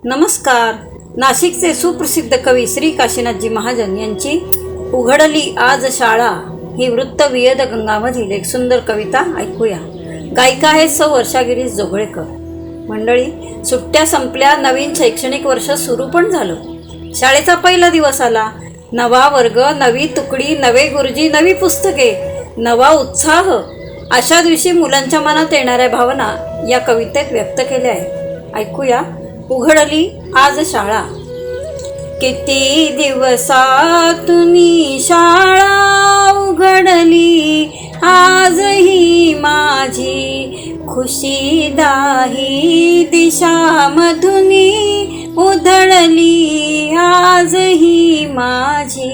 नमस्कार. नाशिकचे सुप्रसिद्ध कवी श्री काशीनाथजी महाजन यांची उघडली आज शाळा ही वृत्त वियद गंगामधील एक सुंदर कविता ऐकूया. गायिका आहेत सौ वर्षा गिरीश जोगळेकर. मंडळी, सुट्ट्या संपल्या, नवीन शैक्षणिक वर्ष सुरू पण झालं. शाळेचा पहिला दिवस आला. नवा वर्ग, नवी तुकडी, नवे गुरुजी, नवी पुस्तके, नवा उत्साह. अशा दिवशी मुलांच्या मनात येणाऱ्या भावना या कवितेत व्यक्त केल्या आहेत. ऐकूया. उघडली आज शाळा. किती दिवसातून शाळा उघडली आज ही माझी, खुशी दाही दिशामधुनी उधळली आज ही माझी.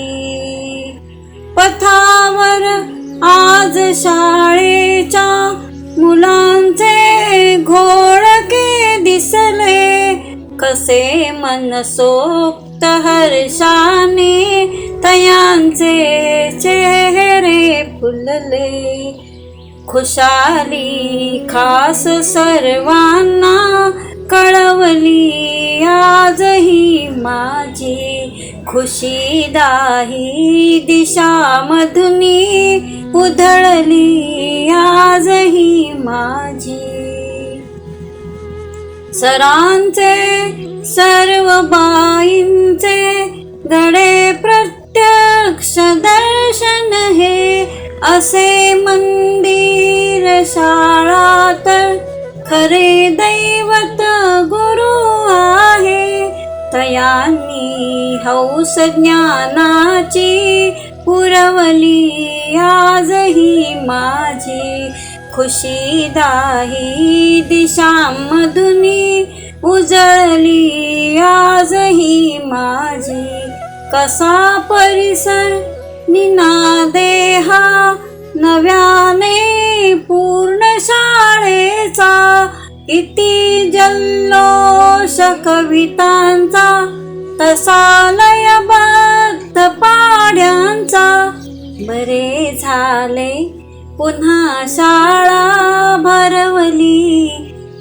पथावर आज शाळेच्या मुलांचे घोळके दिसले, कसे मनसोक्त हर्षाने तयांचे चेहरे फुलले. खुशाली खास सर्वांना कळवली आज ही माझी, खुशी दाही दिशामधुनी उधळली आज ही माझी. सरांचे सर्व बाईंचे घडे प्रत्यक्ष दर्शन हे, असे मंदिर शाळा तर खरे दैवत गुरु आहे. तयांनी हौस ज्ञानाची पुरवली आज ही माझी, खुशी दाही दिशामधुनी उजळली आज ही माझी. कसा परिसर निनादे हा नव्याने पूर्ण शाळेचा, किती जल्लोष कवितांचा तसा लयबद्ध पाढ्यांचा. बरे झाले पुन्हा शाळा भरवली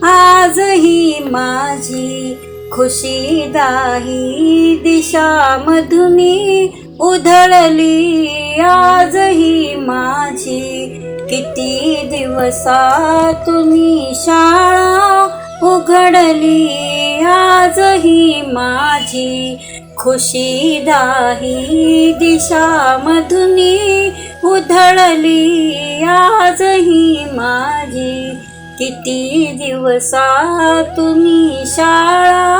आज ही माझी, खुशी दाही दिशामधुनी उधळली आज ही माझी. किती दिवसातून शाळा उघडली आज ही माझी, खुशी दाही दिशामधुनी उधळली आज ही माझी. किती दिवसातून शाळा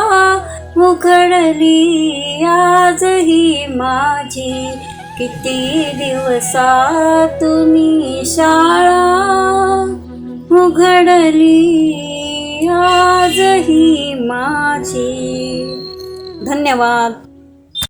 उघडली आज ही माझी, किती दिवसातून शाळा उघडली आज ही माझी. धन्यवाद.